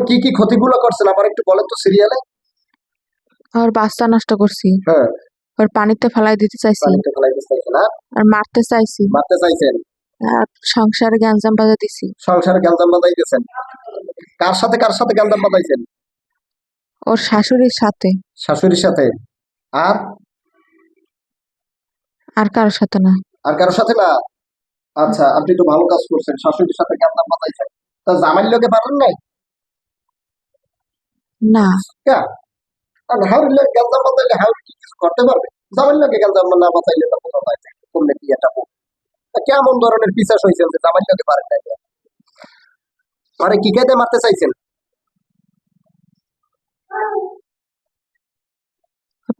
কি কি ক্ষতিগুলো করছেন আবার একটু বলেন তো সিরিয়ালে। আর বাচ্চা নষ্ট করছি, হ্যাঁ, আর পানিতে ফেলাই দিতে চাইছি, পানিতে ফেলাইতে চাইছেন, হ্যাঁ, আর মারতে চাইছি, মারতে চাইছেন, আর সংসারে গ্যাঞ্জাম বাজা দিছি। সংসারে গ্যাঞ্জাম বাঁধাইতেছেন। কার সাথে গ্যাঞ্জাম বাঁধাইছেন? ওর শাশুড়ির সাথে। শাশুড়ির সাথে। আর আর কারোর সাথে না। আর কারোর সাথে না? আচ্ছা, আপনি তো ভালো কাজ করছেন, শাশুড়ির সাথে গ্যাঞ্জাম বাঁধাইছেন। তা জামাইয়ের লোকে পারেন নাই? না। কে? আর হাউর লোক গ্যাঞ্জাম বাঁধাইলে হাউর কি কিছু করতে পারবে? জামাইয়ের লোকে গ্যাঞ্জাম না বাঁধাইলে তো বোঝা যায় যে করলে কি এটা হোক। তা কেমন ধরনের পিছাস হয়েছেন যে জামাইয়ের লোকে পারেন নাই? আরে কি খেতে মারতে চাইছেন?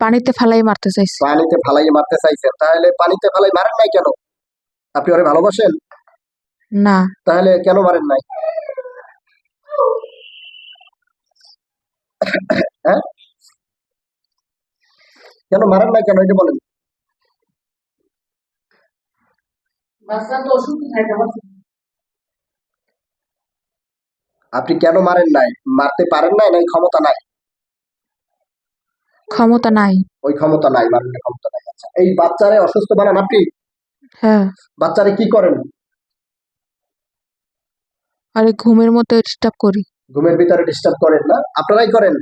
পানিতে ফেলাই মারতে চাইছি। পানিতে ফালাই মারতে চাইছেন, তাহলে পানিতে ফালাই মারেন নাই কেন? আপনি ওরে ভালোবাসেন? না। তাহলে কেন মারেন নাই? হ্যাঁ, কেন মারেন নাই কেন এটা বলেন। আপনি কেন মারেন নাই? মারতে পারেন নাই, নাই ক্ষমতা নাই? ক্ষমতা নাই। ওই ক্ষমতা নাই, মারলে ক্ষমতা নাই। আচ্ছা, এই বাচ্চারে অসুস্থ বানান আপনি? হ্যাঁ। বাচ্চারে কি করেন? আর এই ঘুমের মধ্যে ডিস্টার্ব করি। ঘুমের ভিতরে ডিস্টার্ব করেন না? আপনারাই করেন?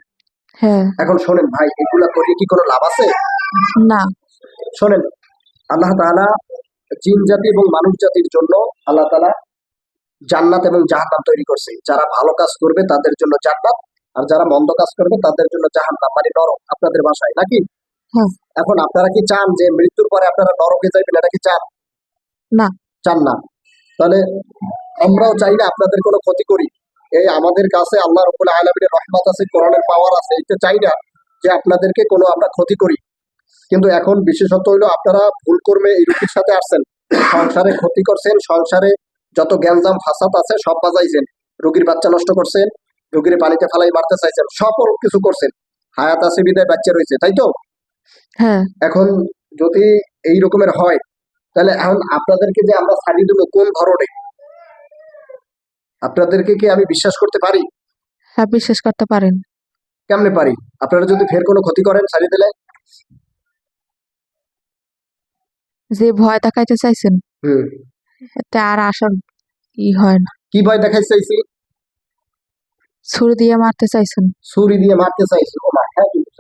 হ্যাঁ। এখন শোনেন ভাই, এগুলা করিয়ে কি কোনো লাভ আছে? না। শোনেন, আল্লাহ তাআলা জিন জাতি এবং মানুষ জাতির জন্য আল্লাহ তাআলা জান্নাত এবং জাহান্নাম তৈরি করছে। যারা ভালো কাজ করবে তাদের জন্য জান্নাত, আর যারা মন্দ কাজ করবে তাদের জন্য জাহান্নাম, মানে নরক আপনাদের ভাষায়, নাকি? হ্যাঁ। এখন আপনারা কি চান যে মৃত্যুর পরে আপনারা নরকে যাইবেন? এটা কি চান? না। চান না? তাহলে আমরাও চাই না আপনাদের কোনো ক্ষতি করি। এই আমাদের কাছে আল্লাহ রাব্বুল আলামিনের রহমত আছে, কোরআনের পাওয়ার আছে, এটা চাই না যে আপনাদেরকে কোনো আমরা ক্ষতি করি। কিন্তু এখন বিশেষত হইলো আপনারা ভুল কর্মে এই রুগীর সাথে আসছেন, সংসারে ক্ষতি করছেন, সংসারে যত গ্যাঞ্জাম ফাসাদ আছে সব বাজাইছেন, রোগীর বাচ্চা নষ্ট করছেন, রোগীর পানিতে ফালাই মারতে চাইছেন, সকল কিছু করছেন। হায়াত আছে বিদায় বাচ্চা রয়েছে, তাই তো? হ্যাঁ। এখন যদি এই রকমের হয়, তাহলে এখন আপনাদেরকে যে আমরা ছাড়িয়ে দেবো কোন ধরনের, আপনাদেরকে কি আমি বিশ্বাস করতে পারি? হ্যাঁ, বিশ্বাস করতে পারেন। কেমনে পারি? আপনারা যদি ফের কোনো ক্ষতি করেন ছাড়িয়ে দিলে? যে ভয় দেখাইতে চাইছেন, হুম, এতে আর আসার হয় না। কি ভয় দেখাই চাইছি? ছুরি দিয়ে মারতে চাইছেন। ছুরি দিয়ে মারতে চাইছি? ও মা, হ্যাঁ কিন্তু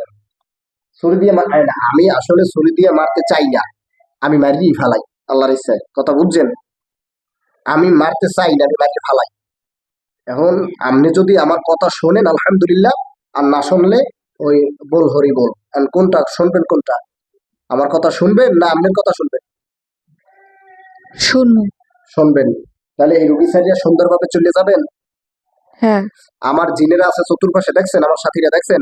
ছুরি দিয়ে না, আমি আসলে ছুরি দিয়ে মারতে চাই না, আমি মারিয়ে ফেলাই আল্লাহর ইচ্ছায়, কথা বুঝছেন? আমি মারতে চাই না, আমি মারিয়ে ফেলাই। এখন আপনি যদি আমার কথা শোনেন আলহামদুলিল্লাহ, আর না শুনলে ওই বল হরি বল। আর কোনটা শুনবেন? কোনটা? আমার কথা শুনবেন না আপনার কথা শুনবেন? শুনবো। শুনবেন। তাহলে এই রুগী সারিয়া সুন্দরভাবে চলে যাবেন। হ্যাঁ। আমার জিনেরা আছে চতুর্পাশে, দেখছেন? আমার সাথীরা দেখছেন?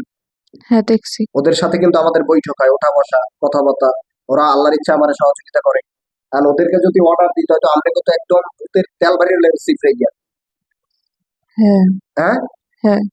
হ্যাঁ, দেখছি। ওদের সাথে কিন্তু আমাদের বৈঠক হয়, ওঠা বসা, কথাবার্তা। ওরা আল্লাহর ইচ্ছা আমার সহযোগিতা করে। আর ওদেরকে যদি অর্ডার দিতে হয় তো আমরা কিন্তু একদম ভূতের তেল বাড়ির সিফরে গিয়া। হ্যাঁ। হ্যাঁ, হ্যাঁ।